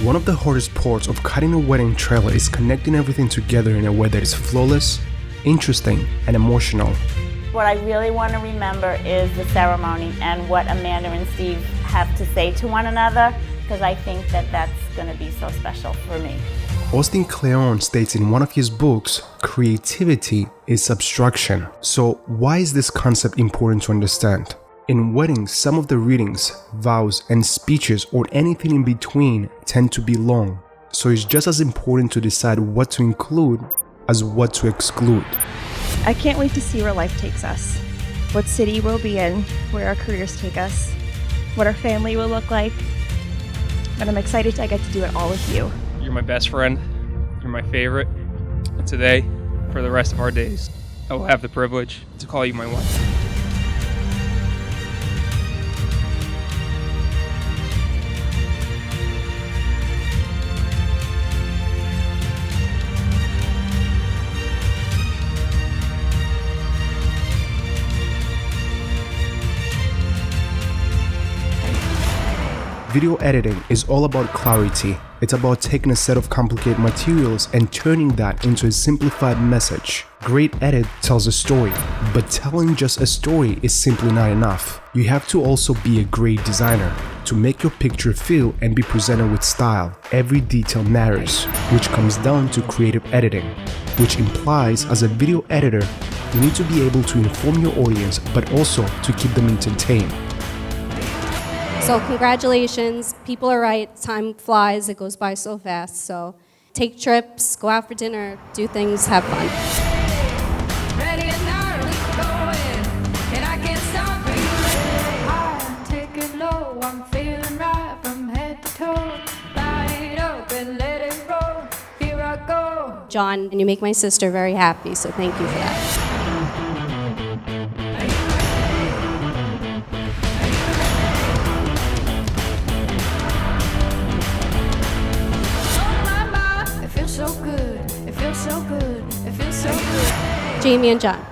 One of the hardest parts of cutting a wedding trailer is connecting everything together in a way that is flawless, interesting, and emotional. What I really want to remember is the ceremony and what Amanda and Steve have to say to one another, because I think that that's going to be so special for me. Austin Kleon states in one of his books, creativity is subtraction. So why is this concept important to understand? In weddings, some of the readings, vows, and speeches or anything in between tend to be long. So it's just as important to decide what to include as what to exclude. I can't wait to see where life takes us, what city we'll be in, where our careers take us, what our family will look like. And I'm excited I get to do it all with you. You're my best friend. You're my favorite. And today, for the rest of our days, I will have the privilege to call you my wife. Video editing is all about clarity. It's about taking a set of complicated materials and turning that into a simplified message. Great edit tells a story, but telling just a story is simply not enough. You have to also be a great designer to make your picture feel and be presented with style. Every detail matters, which comes down to creative editing, which implies as a video editor, you need to be able to inform your audience, but also to keep them entertained. So congratulations, people are right, time flies, it goes by so fast. So take trips, go out for dinner, do things, have fun. Ready and early, going, and I can't stop it. I'm taking low, I'm feeling right from head to toe. Light up and let it roll, here I go. John, and you make my sister very happy, so thank you for that. So good, it feels so good, it feels so good. Jamie and John.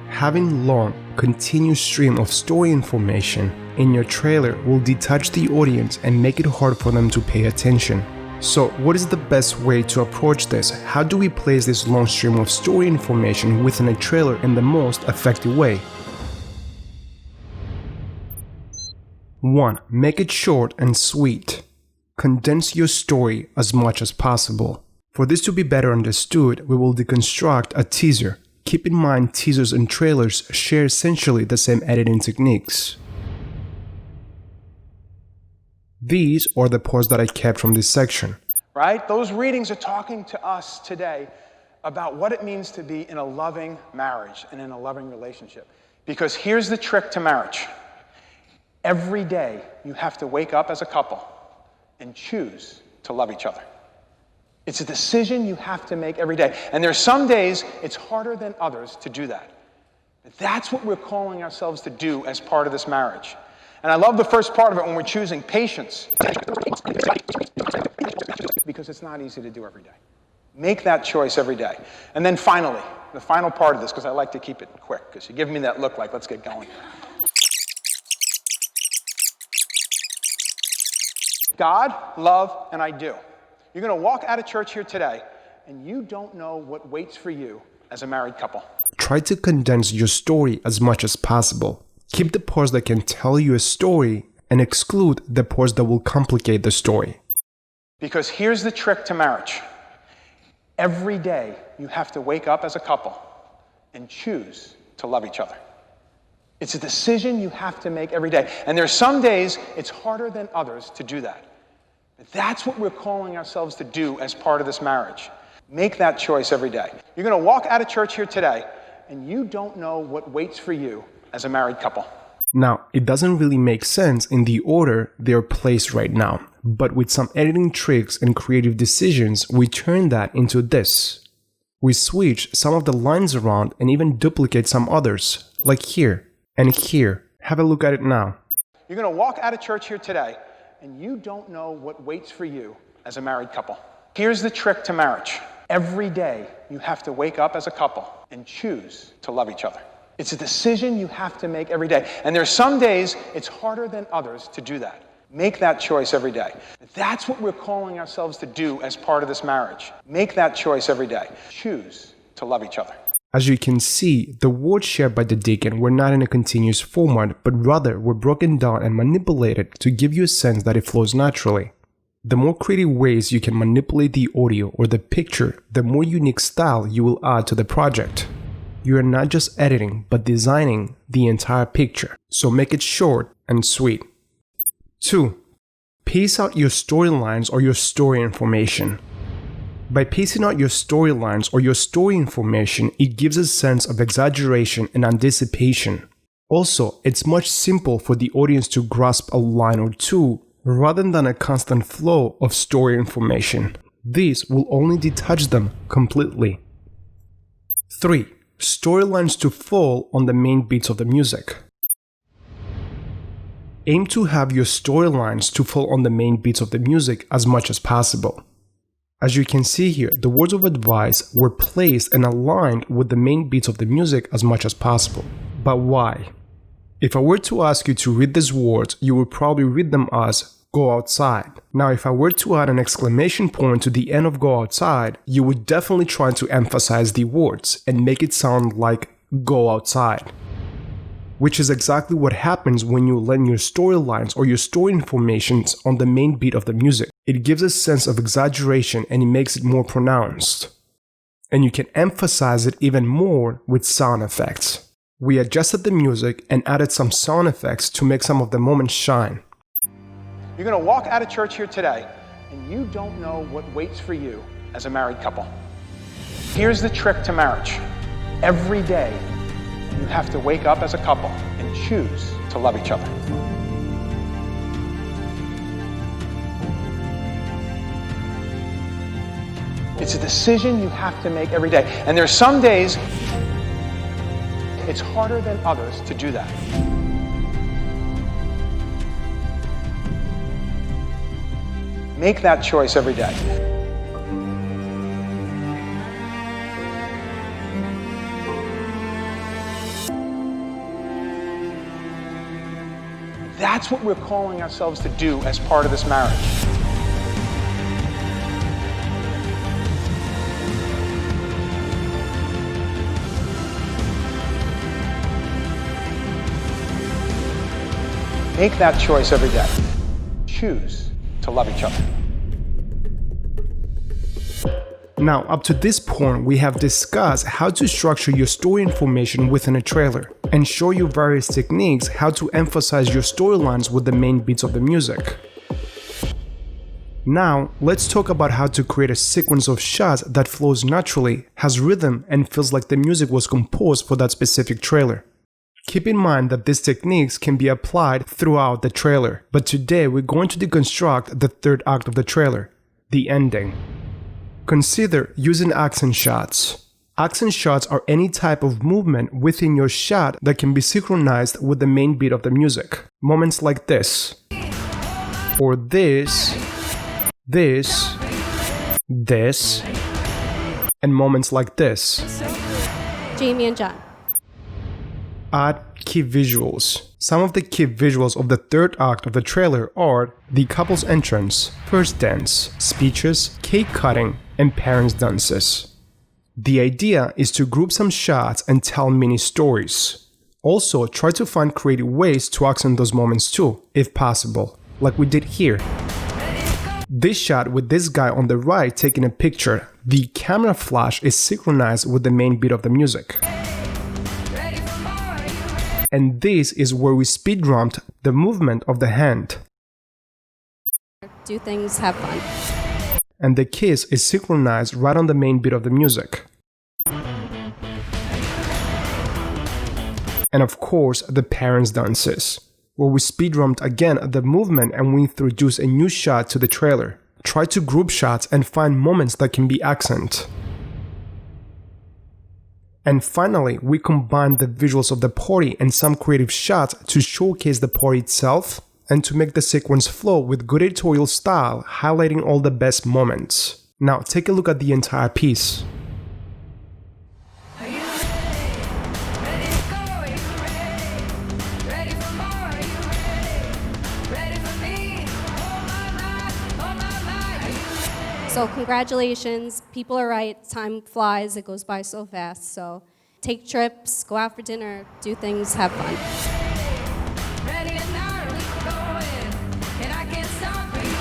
Having long, continuous stream of story information in your trailer will detach the audience and make it hard for them to pay attention. So what is the best way to approach this? How do we place this long stream of story information within a trailer in the most effective way? 1. Make it short and sweet. Condense your story as much as possible. For this to be better understood, we will deconstruct a teaser. Keep in mind teasers and trailers share essentially the same editing techniques. These are the parts that I kept from this section. Right? Those readings are talking to us today about what it means to be in a loving marriage and in a loving relationship. Because here's the trick to marriage. Every day you have to wake up as a couple and choose to love each other. It's a decision you have to make every day. And there are some days it's harder than others to do that. But that's what we're calling ourselves to do as part of this marriage. And I love the first part of it when we're choosing patience. Because it's not easy to do every day. Make that choice every day. And then finally, the final part of this, because I like to keep it quick, because you give me that look like, let's get going. God, love, and I do. You're going to walk out of church here today, and you don't know what waits for you as a married couple. Try to condense your story as much as possible. Keep the parts that can tell you a story and exclude the parts that will complicate the story. Because here's the trick to marriage. Every day you have to wake up as a couple and choose to love each other. It's a decision you have to make every day. And there are some days it's harder than others to do that. But that's what we're calling ourselves to do as part of this marriage. Make that choice every day. You're going to walk out of church here today, and you don't know what waits for you as a married couple. Now, it doesn't really make sense in the order they're placed right now, but with some editing tricks and creative decisions, we turn that into this. We switch some of the lines around and even duplicate some others, like here and here. Have a look at it now. You're going to walk out of church here today, and you don't know what waits for you as a married couple. Here's the trick to marriage. Every day you have to wake up as a couple and choose to love each other. It's a decision you have to make every day. And there's some days it's harder than others to do that. Make that choice every day. That's what we're calling ourselves to do as part of this marriage. Make that choice every day. Choose to love each other. As you can see, the words shared by the deacon were not in a continuous format, but rather were broken down and manipulated to give you a sense that it flows naturally. The more creative ways you can manipulate the audio or the picture, the more unique style you will add to the project. You are not just editing, but designing the entire picture, so make it short and sweet. 2. Pace out your storylines or your story information. By pacing out your storylines or your story information, it gives a sense of exaggeration and anticipation. Also, it's much simpler for the audience to grasp a line or two rather than a constant flow of story information. This will only detach them completely. 3. Storylines to fall on the main beats of the music. Aim to have your storylines to fall on the main beats of the music as much as possible. As you can see here, the words of advice were placed and aligned with the main beats of the music as much as possible. But why? If I were to ask you to read these words, you would probably read them as go outside. Now, if I were to add an exclamation point to the end of go outside, you would definitely try to emphasize the words and make it sound like go outside. Which is exactly what happens when you lend your storylines or your story informations on the main beat of the music. It gives a sense of exaggeration and it makes it more pronounced. And you can emphasize it even more with sound effects. We adjusted the music and added some sound effects to make some of the moments shine. You're going to walk out of church here today, and you don't know what waits for you as a married couple. Here's the trick to marriage. Every day, you have to wake up as a couple and choose to love each other. It's a decision you have to make every day. And there's some days it's harder than others to do that. Make that choice every day. That's what we're calling ourselves to do as part of this marriage. Make that choice every day. Choose to love each other. Now, up to this point, we have discussed how to structure your story information within a trailer and show you various techniques how to emphasize your storylines with the main beats of the music. Now, let's talk about how to create a sequence of shots that flows naturally, has rhythm, and feels like the music was composed for that specific trailer. Keep in mind that these techniques can be applied throughout the trailer, but today we're going to deconstruct the third act of the trailer, the ending. Consider using accent shots. Accent shots are any type of movement within your shot that can be synchronized with the main beat of the music. Moments like this, or this, and moments like this. Jamie and John. Add key visuals. Some of the key visuals of the third act of the trailer are the couple's entrance, first dance, speeches, cake cutting, and parents' dances. The idea is to group some shots and tell mini stories. Also, try to find creative ways to accent those moments too, if possible, like we did here. This shot with this guy on the right taking a picture, the camera flash is synchronized with the main beat of the music. And this is where we speed ramped the movement of the hand. Do things, have fun. And the kiss is synchronized right on the main beat of the music. And of course, the parents' dances, where we speed ramped again the movement and we introduce a new shot to the trailer. Try to group shots and find moments that can be accent. And finally, we combine the visuals of the party and some creative shots to showcase the party itself and to make the sequence flow with good editorial style, highlighting all the best moments. Now take a look at the entire piece. So congratulations. People are right. Time flies. It goes by so fast. So take trips, go out for dinner, do things, have fun. Ready and early, going, and I can't stop you.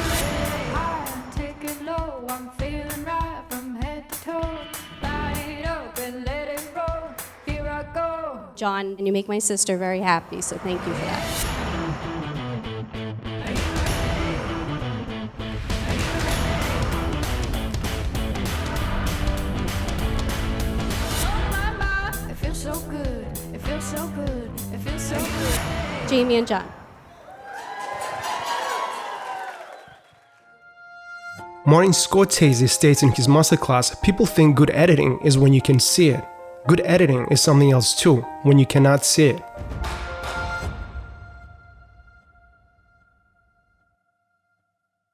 I take it low, I'm feeling right from head to toe. Light up and let it roll. Here I go. John, and you make my sister very happy, so thank you for that. It feels so good, it feels so good, it feels so good. Jamie and John. Martin Scorsese states in his masterclass, people think good editing is when you can see it. Good editing is something else too, when you cannot see it.